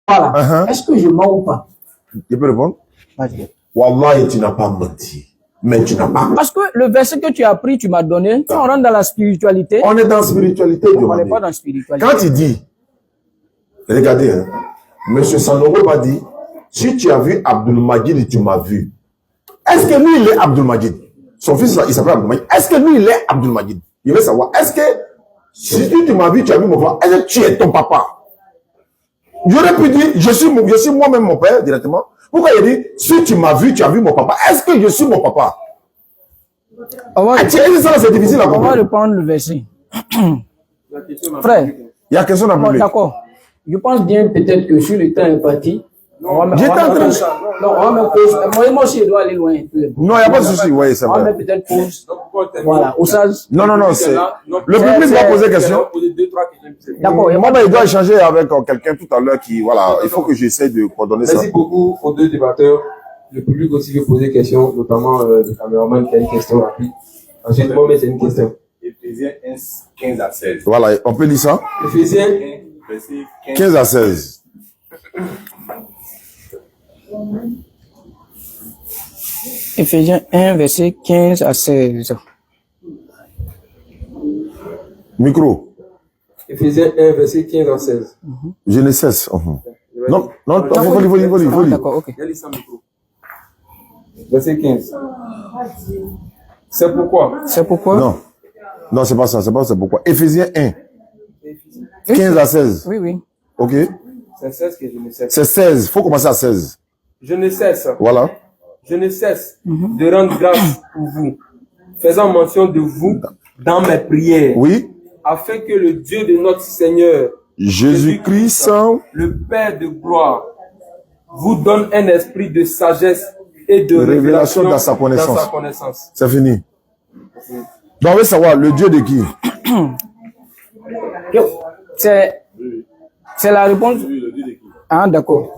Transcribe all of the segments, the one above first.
Voilà. Est-ce que je mens ou pas? Je peux répondre? Vas-y. Wallahi, tu n'as pas menti. Mais tu n'as pas. Parce que le verset que tu as pris, tu m'as donné, quand on rentre dans la spiritualité. On est dans la spiritualité. On n'est pas dans la spiritualité. Quand il dit, regardez, hein, Monsieur Sanoro m'a dit, si tu as vu Abdul Majid, tu m'as vu. Est-ce que lui, il est Abdul Majid? Son fils, il s'appelle Abdul Majid. Est-ce que lui, il est Abdul Majid? Il veut savoir, est-ce que si tu m'as vu, tu as vu mon papa, est-ce que tu es ton papa? J'aurais pu dire, je suis moi-même mon père, directement. Pourquoi il dit, si tu m'as vu, tu as vu mon papa? Est-ce que je suis mon papa? C'est difficile à comprendre. On va reprendre le verset. Frère. Il y a question à poser. D'accord. Je pense bien peut-être que sur le temps imparti, j'étais en train de... Non, on va mettre pause. Moi aussi, je dois aller loin. Non, il n'y a pas de souci. Oui, c'est vrai. On va mettre peut-être pause. Voilà. Au sage. Non, c'est... Le public va poser question. D'accord. Moi, il doit échanger avec quelqu'un tout à l'heure qui... Voilà, il faut que j'essaie de coordonner ça. Merci beaucoup aux deux débatteurs. Le public aussi veut poser des questions, notamment le caméraman qui a une question rapide. Ensuite, moi, c'est une question. Éphésiens 15 à 16. Voilà, on peut lire ça? Éphésiens 15 à 16. Éphésiens 1, verset 15 à 16. Micro. Éphésiens 1, verset 15 à 16. Je ne cesse. Non, il faut lire. D'accord, ok. Verset 15. C'est pourquoi? C'est pourquoi? Non, c'est pas ça. C'est pas c'est pourquoi. Éphésiens 1. 15 à 16. Oui. Ok. C'est 16 que je ne cesse. C'est 16. Il faut commencer à 16. Je ne cesse. Voilà. Je ne cesse de rendre grâce pour vous, faisant mention de vous dans mes prières. Oui. Afin que le Dieu de notre Seigneur, Jésus-Christ, le Père de gloire, vous donne un esprit de sagesse et de révélation dans sa connaissance. C'est fini. Donc, on veut savoir le Dieu de qui? C'est la réponse. Ah, d'accord.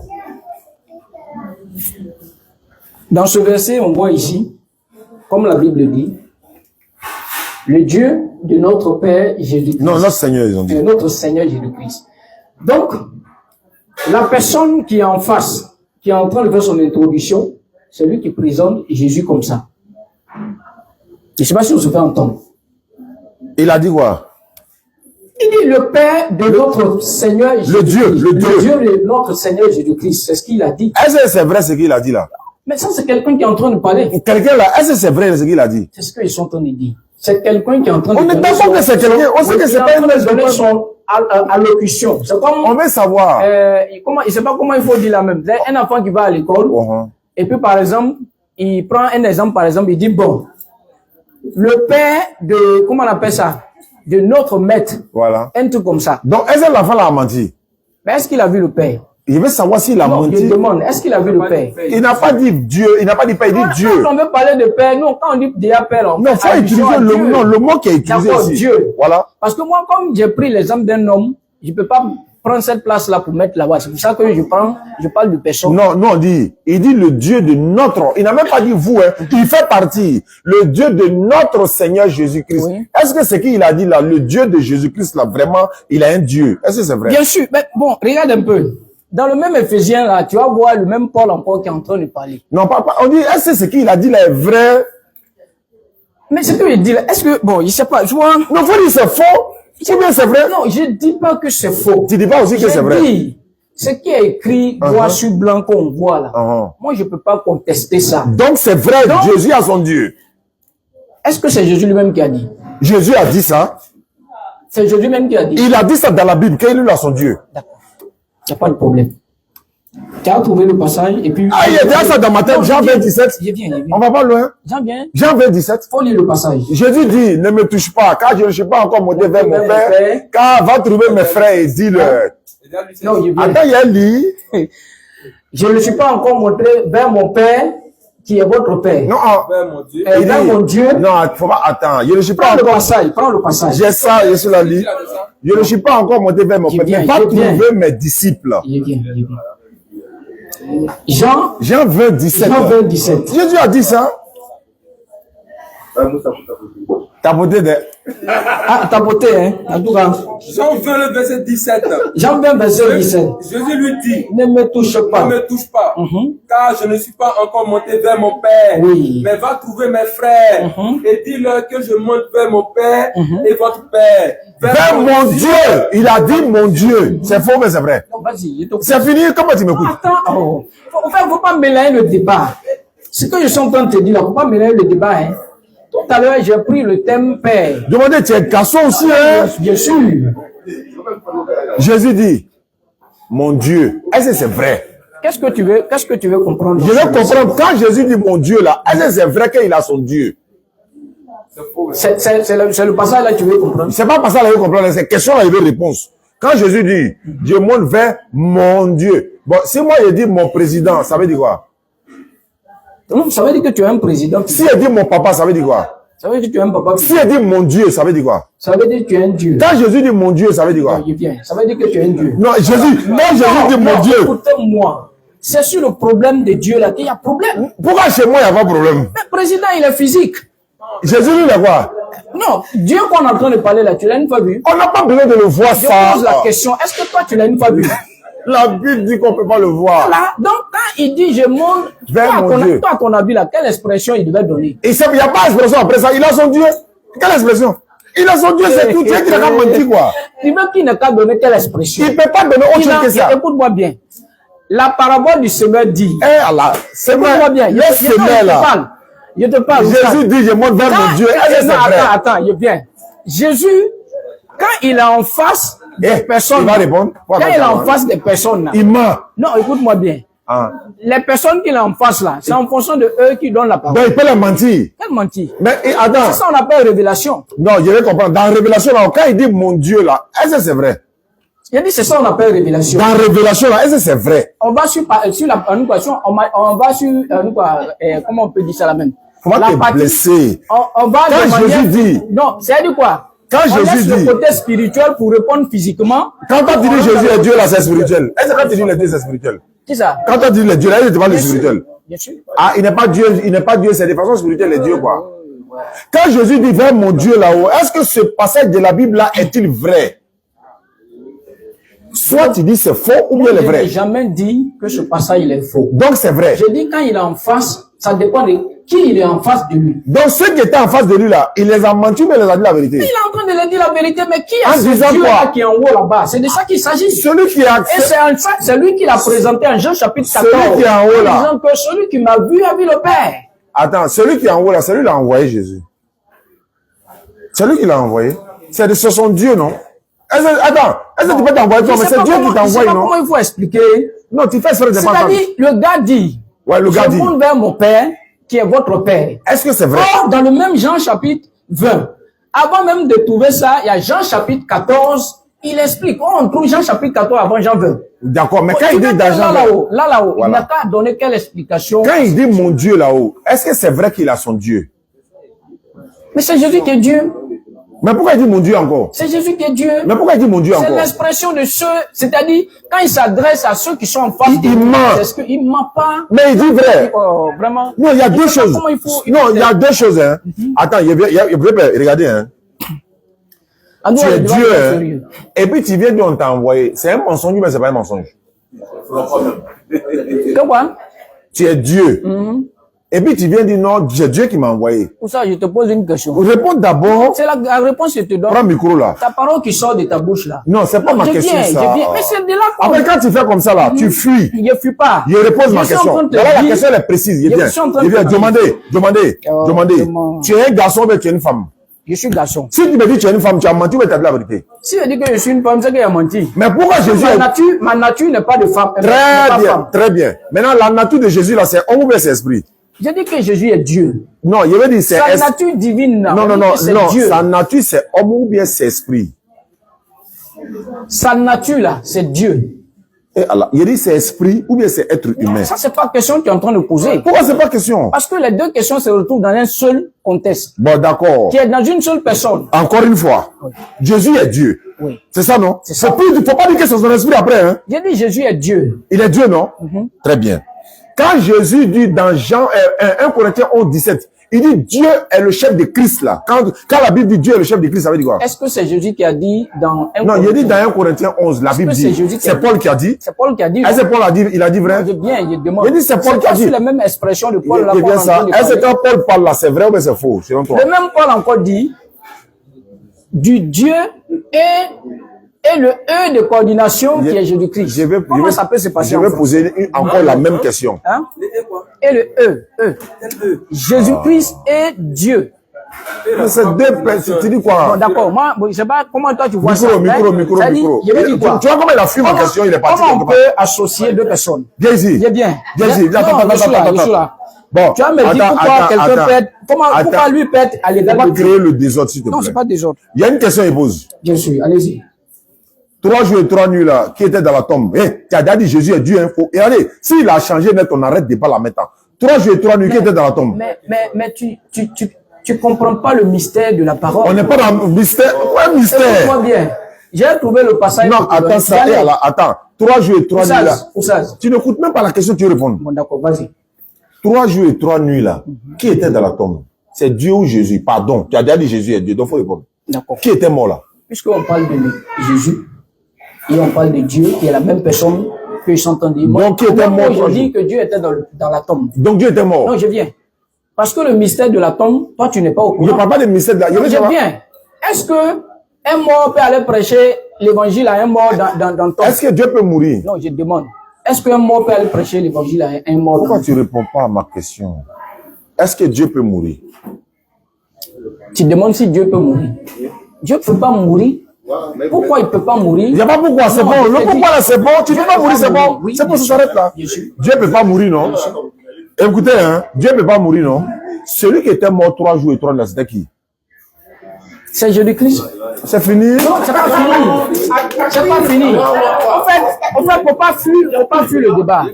Dans ce verset, on voit ici, comme la Bible dit, le Dieu de notre Père Jésus-Christ. Non, notre Seigneur, ils ont dit. Notre Seigneur Jésus-Christ. Donc, la personne qui est en face, qui est en train de faire son introduction, c'est lui qui présente Jésus comme ça. Je ne sais pas si on se fait entendre. Il a dit quoi? Il dit le Père de notre Seigneur Jésus-Christ. Le Dieu de notre Seigneur Jésus-Christ. C'est ce qu'il a dit. Est-ce que c'est vrai ce qu'il a dit là? Mais ça, c'est quelqu'un qui est en train de parler. Quelqu'un là, est-ce que c'est vrai ce qu'il a dit? C'est ce qu'ils sont en train de dire. C'est quelqu'un qui est en train de on est d'accord que c'est quelqu'un. On sait que c'est pas une donner son allocution. C'est comme. On veut savoir. Il sait pas comment il faut dire la même. Un enfant qui va à l'école. Et puis, par exemple, il prend un exemple, par exemple, il dit, bon, le père de, comment on appelle ça? De notre maître. Voilà. Un truc comme ça. Donc, est-ce que l'enfant l'a menti? Mais est-ce qu'il a vu le père? Il veut savoir s'il a menti. Je demande, est-ce qu'il a vu le père? Il n'a pas dit Dieu, il n'a pas dit père, il dit Dieu. Quand on veut parler de père, non, quand on dit déjà père, non, faut utiliser le mot qui est utilisé ici. Dieu. Voilà. Parce que moi, comme j'ai pris l'exemple d'un homme, je peux pas prendre cette place-là pour mettre là-bas. C'est pour ça que je parle de personne. Non, il dit le Dieu de notre, il n'a même pas dit vous, hein. Il fait partie, le Dieu de notre Seigneur Jésus-Christ. Oui. Est-ce que c'est qu'il a dit là, le Dieu de Jésus-Christ là, vraiment, il a un Dieu? Est-ce que c'est vrai? Bien sûr, mais bon, regarde un peu. Dans le même Éphésiens là, tu vas voir le même Paul encore qui est en train de parler. Non, on dit, est-ce que ce qu'il a dit là est vrai? Mais ce qu'il dit là, est-ce que, bon, il sait pas, je vois. Non, faut dire c'est faux. C'est bien, c'est vrai. Non, je dis pas que c'est faux. Tu dis pas aussi que c'est vrai. Je dis, ce qui est écrit, noir sur blanc qu'on voit là. Moi, je peux pas contester ça. Donc, c'est vrai, donc, Jésus a son Dieu. Est-ce que c'est Jésus lui-même qui a dit? Jésus a dit ça. C'est Jésus même qui a dit. Il a dit ça dans la Bible, qu'il a son Dieu. D'accord. Il n'y a pas de problème. Tu as trouvé le passage et puis... Ah, il y a déjà ça dans ma tête, Jean 20, 17. Je viens. On va pas loin. Jean 20, 17. Faut lire le passage. Jésus dit, ne me touche pas, car je ne suis pas encore monté vers mon Père, car va trouver mes frères et dis-leur. Non, attends, il y a lit. Je ne suis pas encore monté vers mon Père, qui est votre Père. Non, vers mon Dieu. Vers mon Dieu. Non, faut pas, attends, je ne suis pas encore... Prends le passage. J'ai ça, je suis là, lit. Je ne suis pas encore monté vers mon Père, mais va trouver mes disciples. Jean 20, 17. Jean 20, 17. Jésus a dit ça. Tapoter des... Ah, tapoter, hein. En tout cas. Jean 20, le verset 17. Jean 20, verset 17. Jésus lui dit, Ne me touche pas. ne me touche pas, car je ne suis pas encore monté vers mon Père. Oui. Mais va trouver mes frères et dis-leur que je monte vers mon Père et votre Père. Vers mon Dieu. Il a dit mon Dieu. C'est faux, mais c'est vrai. Non, vas-y, je te C'est fini. Comment tu m'écoutes? Attends, oh. Faut pas mélanger le débat. Ce que je suis en train de te dire là, faut pas mélanger le débat, hein. Tout à l'heure, j'ai pris le thème Père. Demandez, tu es garçon aussi, hein? Bien sûr. Jésus dit, mon Dieu. Est-ce que c'est vrai? Qu'est-ce que tu veux comprendre? Je veux comprendre, quand Jésus dit mon Dieu là, est-ce que c'est vrai qu'il a son Dieu? C'est le passage là que tu veux comprendre. C'est pas parce que là, il veut comprendre, c'est question là, il veut réponse. Quand Jésus dit, Dieu monte vers mon Dieu. Bon, si moi, il dit mon président, ça veut dire quoi? Donc, ça veut dire que tu es un président. Si il dit mon papa, ça veut dire quoi? Ça veut dire que tu es un papa. Si il dit mon Dieu, ça veut dire quoi? Ça veut dire que tu es un Dieu. Quand Jésus dit mon Dieu, ça veut dire quoi? Ça veut dire que tu es un Dieu. Non, Jésus dit mon Dieu. Écoutez-moi. C'est sur le problème de Dieu là qu'il y a problème. Pourquoi chez moi, il n'y a pas de problème? Mais le président, il est physique. Jésus, lui, il est quoi? Non, Dieu qu'on est en train de parler là, tu l'as une fois vu? On n'a pas besoin de le voir Je ça. pose la question, est-ce que toi tu l'as une fois vu? La Bible dit qu'on ne peut pas le voir. Voilà. Donc, quand il dit je monte Vers mon Dieu. toi, à ton avis là, quelle expression il devait donner? Et il n'y a pas d'expression après ça. Il a son Dieu. Quelle expression? Il a son Dieu, c'est tout. Dieu qui n'a pas menti, quoi. Il veut qu'il n'a qu'à donner quelle expression? Il ne peut pas donner autre chose que ça. Écoute-moi bien. La parabole du semeur dit. Eh Allah, Écoute-moi bien. le semeur là. Je te parle. Jésus dit, je monte vers mon Dieu. Est-ce que c'est vrai? Attends, viens. Jésus, quand il est en face des personnes. Il va répondre. Quand il est en face des personnes. Il ment. Non, écoute-moi bien. Ah. Les personnes qu'il a en face là, c'est en fonction de eux qui donnent la parole. Donc il peut les mentir. Quel mentir? Mais attends. C'est ça qu'on appelle révélation. Non, je vais comprendre. Dans Révélation là, quand il dit mon Dieu là, est-ce que c'est vrai? Il a dit c'est ça qu'on appelle révélation. Dans Révélation là, est-ce que c'est vrai? On va sur la on va sur comment on peut dire ça là même? Comment t'es blessé? On va quand Jésus dit. Non, c'est dit quoi? Quand Jésus dit. Le côté spirituel pour répondre physiquement. Quand tu dis Jésus est Dieu là, c'est spirituel. Est-ce que quand tu dis le Dieu c'est spirituel? Qui ça? Quand tu dis le Dieu là, il te parle de spirituel. Bien sûr. Ah, il n'est pas Dieu, c'est de façon spirituelle, les dieux quoi. Quand Jésus dit vers mon Dieu là-haut, est-ce que ce passage de la Bible là est-il vrai? Soit tu dis c'est faux ou bien il est vrai. Je n'ai jamais dit que ce passage il est faux. Donc c'est vrai. Je dis quand il est en face, ça dépend de qui il est en face de lui. Donc ceux qui étaient en face de lui là, il les a menti mais il les a dit la vérité. Il est en train de leur dire la vérité, mais qui En est ce disant Dieu quoi? là qui est en haut là-bas? C'est de ça qu'il s'agit. Celui qui a Et c'est lui qui l'a présenté en Jean chapitre 14. Celui qui est en haut là. En disant que celui qui m'a vu a vu le Père. Attends, celui qui est en haut là, celui qui l'a envoyé Jésus. Celui qui l'a envoyé, c'est son Dieu, non? Est-ce que tu peux t'envoyer toi, mais c'est Dieu qui t'envoie, non? Comment il faut expliquer? Non, tu fais ça de C'est-à-dire, le gars dit, ouais, le gars je dit. monte vers mon Père, qui est votre Père. Est-ce que c'est vrai? Or, dans le même Jean chapitre 20, avant même de trouver ça, il y a Jean chapitre 14, il explique. Oh, on trouve Jean chapitre 14 avant Jean 20. D'accord, mais quand il dit dans Jean 20, là-haut, voilà. Il n'a qu'à donner quelle explication. Quand il dit mon Dieu là-haut, est-ce que c'est vrai qu'il a son Dieu? Mais c'est Jésus qui est Dieu. Mais pourquoi il dit mon Dieu encore? C'est Jésus qui est Dieu. Mais pourquoi il dit mon Dieu encore? C'est l'expression de ceux, c'est-à-dire, quand il s'adresse à ceux qui sont en face de il lui, ment. est-ce qu'il ment pas? Mais il dit vrai. Vraiment. Non, il y a deux choses. Non, il y a deux choses, hein. Attends, regardez, hein. Tu es Dieu, hein. Et puis tu viens de on t'a envoyé. C'est un mensonge, mais c'est pas un mensonge. Que quoi? Tu es Dieu. Et puis tu viens dire non, c'est Dieu qui m'a envoyé. Pour ça, je te pose une question. Réponds d'abord. C'est la réponse que je te donne. Prends le micro là. Ta parole qui sort de ta bouche là. Non, c'est pas ma question ça. Mais c'est de là qu'on... Après quand tu fais comme ça là, tu fuis. Je fuis pas. Je repose ma question. Là, la question elle est précise. Je viens demander. Tu es un garçon mais tu es une femme. Je suis garçon. Si tu me dis que tu es une femme, tu as menti ou tu as dit la vérité? Si je dis que je suis une femme, c'est qu'il a menti. Mais pourquoi Jésus ma nature n'est pas de femme. Très bien. Maintenant, la nature de Jésus là, c'est homme ou bien c'est esprit? Je dis que Jésus est Dieu. Non, je veux dire c'est... Sa nature divine. Non. Sa nature c'est homme ou bien c'est esprit? Sa nature là, c'est Dieu. Et alors, il dit c'est esprit ou bien c'est être humain? Ça, c'est pas question que tu es en train de poser. Pourquoi c'est pas question? Parce que les deux questions se retrouvent dans un seul contexte. Bon, d'accord. Qui est dans une seule personne. Encore une fois. Oui. Jésus est Dieu. Oui. C'est ça, non? C'est ça. Il faut pas dire que c'est son esprit après, hein? J'ai dit Jésus est Dieu. Il est Dieu, non? Très bien. Quand Jésus dit dans Jean 1 Corinthiens 11, 17, Il dit Dieu est le chef de Christ là. Quand la Bible dit Dieu est le chef de Christ, ça veut dire quoi? Est-ce que c'est Jésus qui a dit dans 1 Non, il dit dans 1 Corinthiens 11, la Bible dit. C'est Paul qui a dit. C'est Paul qui a dit. Est-ce que Paul a dit, il a dit vrai? Bien, il demande. Il dit c'est Paul qui a dit. C'est la même expression de Paul là. C'est bien ça. Est-ce que quand Paul parle là, c'est vrai ou bien c'est faux, selon toi? Le même Paul encore dit du Dieu et le E de coordination qui est Jésus-Christ. Comment ça peut se passer? Je vais poser encore la même question. Hein? Et le E. Jésus-Christ est Dieu. C'est deux personnes. Tu dis quoi? Bon, d'accord. Moi, je sais pas comment toi tu vois ça. Micro. Je vais dire quoi? Tu vois comment il a fui ma question, il est parti. Comment on peut associer deux personnes? Viens ici. Bien. Attends. Bon, tu vas me dire pourquoi quelqu'un peut être, pourquoi lui peut être à l'égal de Dieu? Créer le désordre, s'il te plaît. Non, c'est pas désordre. Il y a une question, il pose. Bien sûr, allez-y. 3 jours et 3 nuits là, qui était dans la tombe. Tu as dit Jésus est Dieu, info. Et allez, s'il a changé net, on arrête de pas là maintenant. 3 jours et 3 nuits, qui était dans la tombe. Mais tu comprends pas le mystère de la parole. On n'est pas dans le mystère. Ouais, mystère. Écoute-moi bien. J'ai trouvé le passage. Non, attends ça. Attends. 3 jours et 3 nuits là. Tu n'écoutes même pas la question que tu réponds. Bon, d'accord, vas-y. 3 jours et 3 nuits là, qui était dans la tombe? C'est Dieu ou Jésus? Pardon, tu as déjà dit Jésus est Dieu, donc il faut répondre. D'accord. Qui était mort là? Puisqu'on parle de Jésus et on parle de Dieu, qui est la même personne que je s'entends dire. Donc qui était mort? Je dis que Dieu était dans la tombe. Donc Dieu était mort? Non, je viens. Parce que le mystère de la tombe, toi tu n'es pas au courant. Je ne parle pas de mystère de la tombe. Je viens. Est-ce que un mort peut aller prêcher l'évangile à un mort dans tombe? Est-ce que Dieu peut mourir? Non, je demande. Est-ce qu'un mort peut aller prêcher l'évangile à un mort? Pourquoi tu ne réponds pas à ma question? Est-ce que Dieu peut mourir? Tu demandes si Dieu peut mourir. Dieu ne peut pas mourir. Pourquoi il ne peut pas mourir? Il n'y a pas pourquoi, c'est bon. Le pourquoi là, c'est bon. Tu ne peux pas mourir, c'est bon. C'est pour que ça s'arrête là. Dieu ne peut pas mourir, non? Écoutez, hein, Dieu ne peut pas mourir, non? Celui qui était mort 3 jours et 3 nuits, c'était qui? C'est Jésus-Christ. C'est fini? Non, c'est pas fini. C'est pas fini. En fait, faut pas fuir le débat.